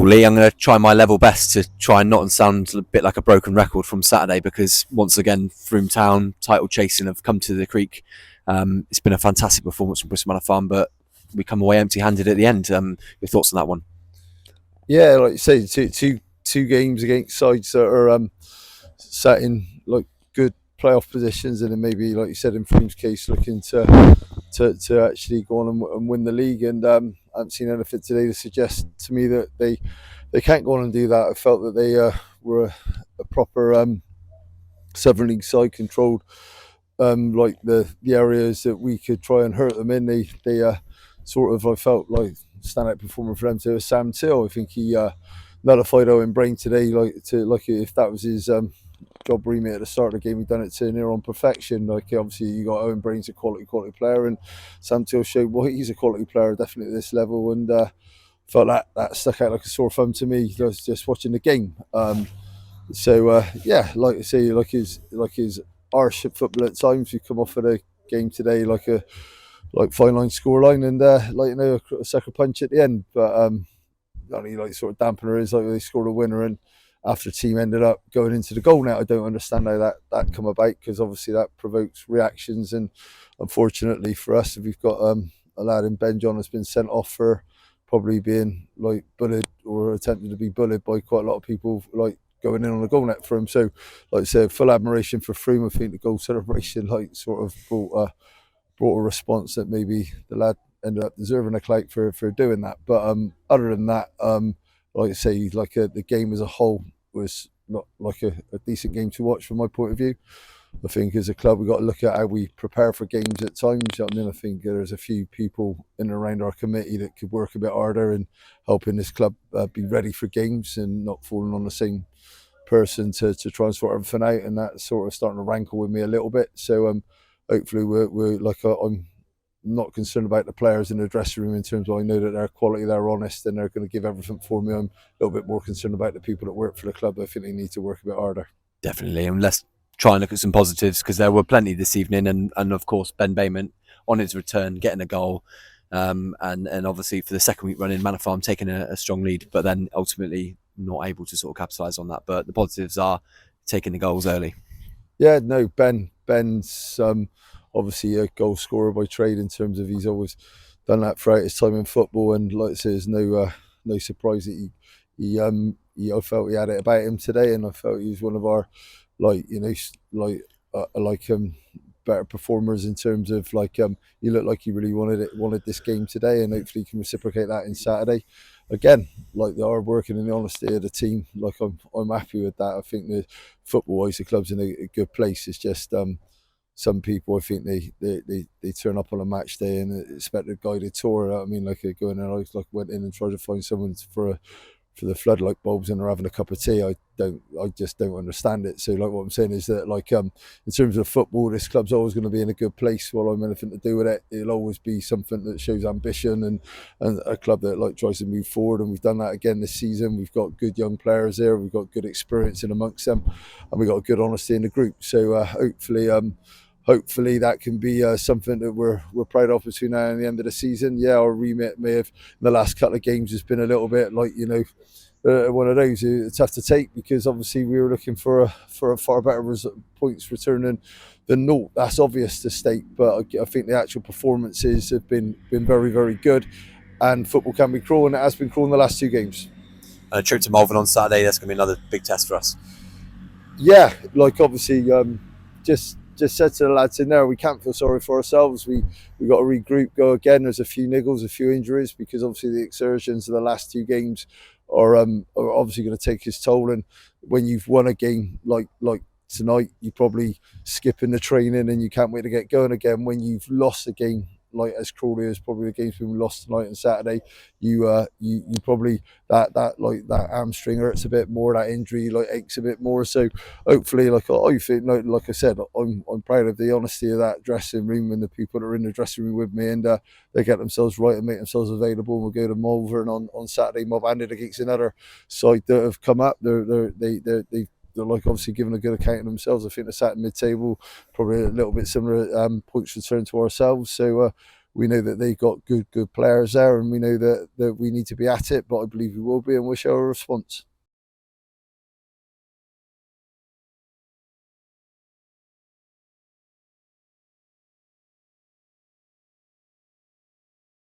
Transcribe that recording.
Well, Lee, I'm going to try my level best to try and not sound a bit like a broken record from Saturday, because once again, Frome Town, title chasing, have come to the creek. It's been a fantastic performance from Bristol Manor Farm, but we come away empty-handed at the end. Your thoughts on that one? Yeah, like you say, two games against sides that are sat in like good playoff positions, and then maybe, like you said, in Frome's case, looking to actually go on and win the league. And I haven't seen anything today to suggest to me that they can't go on and do that. I felt that they were a proper Southern League side, controlled like the areas that we could try and hurt them in. They sort of, I felt like, standout performer for them to Sam Till. I think he nullified Owen Brain today, like if that was his job remit at the start of the game, he'd done it to near on perfection. Like, obviously you got Owen Brain's a quality player, and Sam Till showed he's a quality player definitely at this level, and felt that stuck out like a sore thumb to me just watching the game. Yeah, like I say, like his harsh football at times. We come off of the game today like fine line scoreline, and a sucker punch at the end, but only like sort of dampener is like they scored a winner, and after the team ended up going into the goal net, I don't understand how that come about, because obviously that provokes reactions, and unfortunately for us, we've got a lad in Ben John has been sent off for probably being like bullied or attempting to be bullied by quite a lot of people, like going in on the goal net for him. So, like I said, full admiration for Frome. I think the goal celebration like sort of brought a response that maybe the lad ended up deserving a clout for doing that. But other than that, like I say, like the game as a whole was not like a decent game to watch from my point of view. I think as a club, we've got to look at how we prepare for games at times. I mean, I think there's a few people in and around our committee that could work a bit harder in helping this club be ready for games and not falling on the same person to try and sort everything out. And that's sort of starting to rankle with me a little bit. So hopefully we're like, I'm not concerned about the players in the dressing room in terms of, I know that they're quality, they're honest, and they're going to give everything for me. I'm a little bit more concerned about the people that work for the club. I think they need to work a bit harder. Definitely, and let's try and look at some positives, because there were plenty this evening, and of course Ben Bayment on his return getting a goal, and obviously for the second week running, Manor Farm taking a strong lead, but then ultimately not able to sort of capitalise on that. But the positives are taking the goals early. Yeah, no, Ben's obviously a goal scorer by trade, in terms of he's always done that throughout his time in football, and like I say, there's no surprise that I felt he had it about him today, and I felt he was one of our better performers in terms of he looked like he really wanted this game today, and hopefully he can reciprocate that in Saturday. Again, like the hard working and the honesty of the team, like I'm happy with that. I think the football-wise, the club's in a good place. It's just some people, I think they turn up on a match day and expect a guided tour. I mean, like going in, I went in and tried to find someone for the floodlight bulbs and they're having a cup of tea. I just don't understand it. So like what I'm saying is that in terms of football, this club's always going to be in a good place. While I'm anything to do with it, it'll always be something that shows ambition and a club that tries to move forward. And we've done that again this season. We've got good young players there. We've got good experience in amongst them, and we've got a good honesty in the group. So hopefully that can be something that we're proud of between now and the end of the season. Yeah, our remit may have in the last couple of games has been a little bit one of those it's tough to take, because obviously we were looking for a far better points return than naught. That's obvious to state, but I think the actual performances have been very, very good, and football can be cruel, and it has been cruel in the last two games. A trip to Malvern on Saturday, that's going to be another big test for us. Yeah, like obviously just said to the lads in there, we can't feel sorry for ourselves. We got to regroup, go again. There's a few niggles, a few injuries, because obviously the exertions of the last two games are obviously going to take its toll. And when you've won a game like tonight, you're probably skipping the training and you can't wait to get going again. When you've lost a game like as cruelly as probably the games we lost tonight and Saturday, you probably that hamstring hurts a bit more, that injury aches a bit more. So hopefully, like I said, I'm proud of the honesty of that dressing room and the people that are in the dressing room with me, and they get themselves right and make themselves available. And we'll go to Malvern on Saturday, mob-handed against another side that have come up. They're obviously giving a good account of themselves. I think they're sat in mid-table, probably a little bit similar points return to ourselves. So we know that they've got good players there, and we know that we need to be at it. But I believe we will be, and we'll show a response.